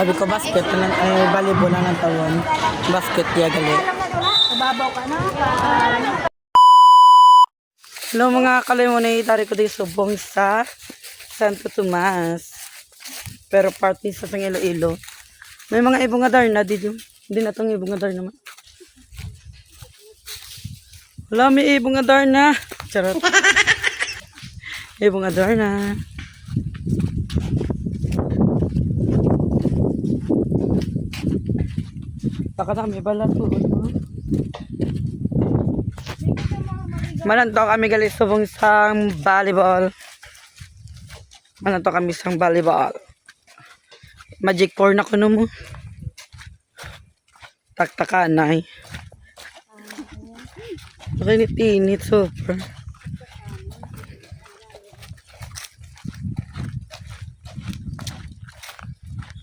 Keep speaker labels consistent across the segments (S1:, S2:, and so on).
S1: Sabi ko basket ay volleyball lang ng tawon. Basket ya gali.
S2: Mababaw ka na.
S1: Hello mga kalimonay, tari ko di subong sa Santo Tomas. Pero part ni sa Iloilo. May mga ibong adar na dito. Hindi na itong ibong adar naman. Wala, may ibong adar na. Charot. Ibong adar na. Taka na, may balat po. Mananto kami gali subong sang volleyball. Mananto kami sang volleyball. Magic 4 na kuno mo. Taktakan na eh. Nakinit-init super.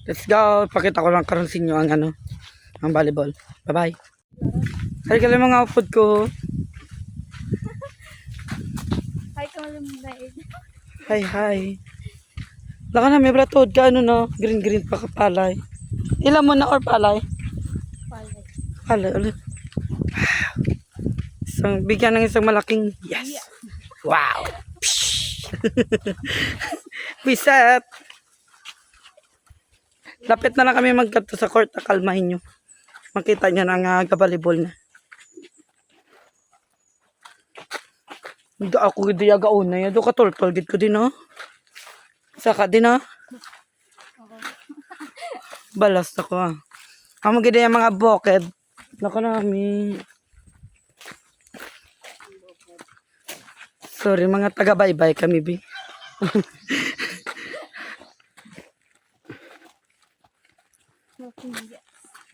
S1: Let's go. Pakita ko lang karon sa inyo ang ano, ang volleyball. Bye-bye. Ay kala mga food ko.
S2: Hi, kalimbaid.
S1: Hi, hi. Laka na, may bratod ka, ano no? Green pa ka palay. Ilan mo na or palay?
S2: Palay.
S1: Palay, ulit. Isang, bigyan ng isang malaking yes.
S2: Yeah.
S1: Wow. Biset. Lapit na lang kami magkato sa court, kalmahin nyo. Makita nyo na kabalibol na. Hindi ako gito yaga una yan. Doon katultol git ko din, oh. Saka din, oh. Balas ako, ah. Amo gito yung mga boked. Naku namin. Sorry, mga taga-bye-bye kami, bi.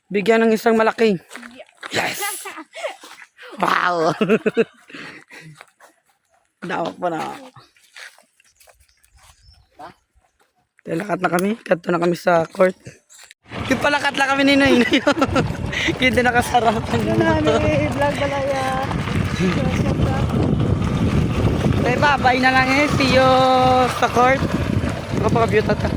S1: Bigyan ng isang malaki. Yes! Wow! Dawak pa na. Lakat na kami. Kadto na kami sa court. Palakat lang kami ni Noy. Hindi nakasarap.
S2: Vlog balaya.
S1: Ay, babay na lang eh. See you sa court. Kapag-beauty ta.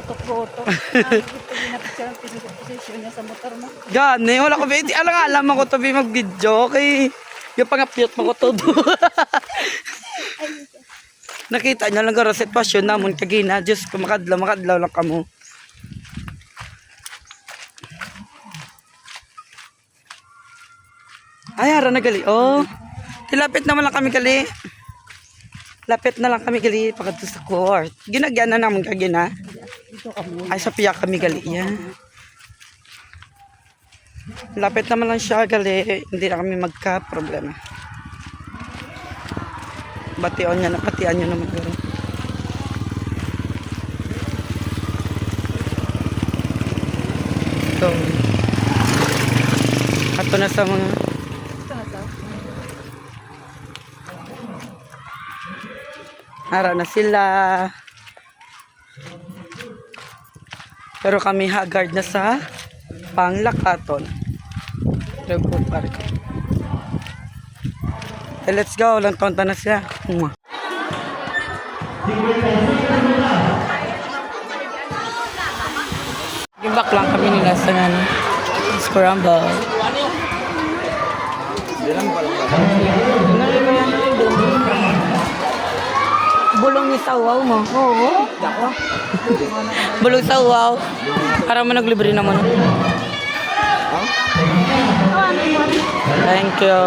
S2: Botok-botok. Ginapicture ang posisyon niya sa motor mo.
S1: Gani, wala ko ba? Alam ako to be mag-video. Okay. Yung pang-update mo ko to. Nakita niya lang gara sitwasyon namon kagina. Diyos ko, makadlaw lang kamo. Ay, hara na gali. Oh, tilapit naman lang kami gali. Lapit na lang kami gali pagkatu sa court. Ginagyan na naman kagina. Ay, sa piyak kami gali. Yan. Lapit naman lang siya gali. Hindi na kami magka-problema. Bation niya na, patian niya naman gali. So, ato na sa mga hara na sila. Pero kami haggard na sa panglakaton. Let's go. Lang tonta na siya. Gimbak lang kami nila sa scramble. Bulong ni sawaw mo. Oo. Bulong sawaw. Para mo naglibre naman. Thank you.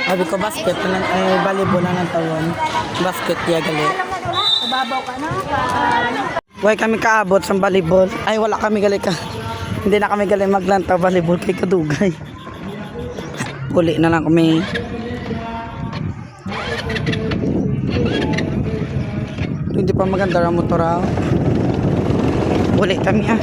S1: Sabi ko basket ay volleyball lang ng tawon. Basket ya gali.
S2: Mababaw ka na.
S1: Why kami kaabot sa volleyball? Ay wala kami gali ka. Hindi na kami gali maglantaw volleyball kay kadugay. Uli na lang kami. Hindi pa maganda ang motor. Uli kami ah.